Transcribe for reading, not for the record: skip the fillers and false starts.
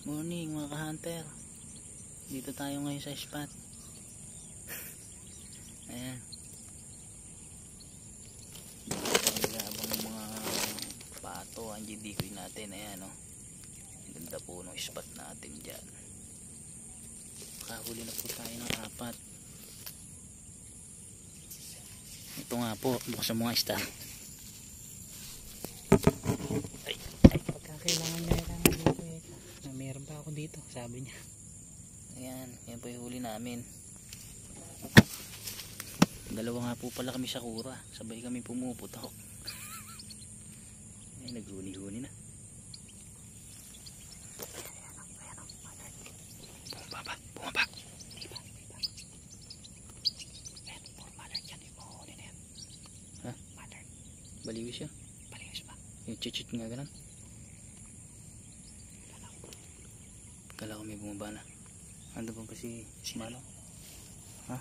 Morning mga ka-hunter. Dito tayo ngayon sa spot. Ayan. Nag-aabang mga pato ang dikoy natin. Ayan o. Ganda po ng spot natin dyan. Makahuli na po tayo ng 4. Ito nga po. Buksan mo nga ista. Ay. Pagkakailangan niya meron pa ako dito, sabi niya. Ayan, yan po yung huli namin. Dalawa nga po pala kami sa kura, sabay kami pumuputok. Ay, naghuni-huni na. Bumaba, bumaba. Ayan, puro mother dyan, yung mahuni na yan. Ha? Mother. Baliwis yan? Baliwis ba? Yung chichit nga ganun. Kala ko may bumaba na. Ando pa si Manong? Ha?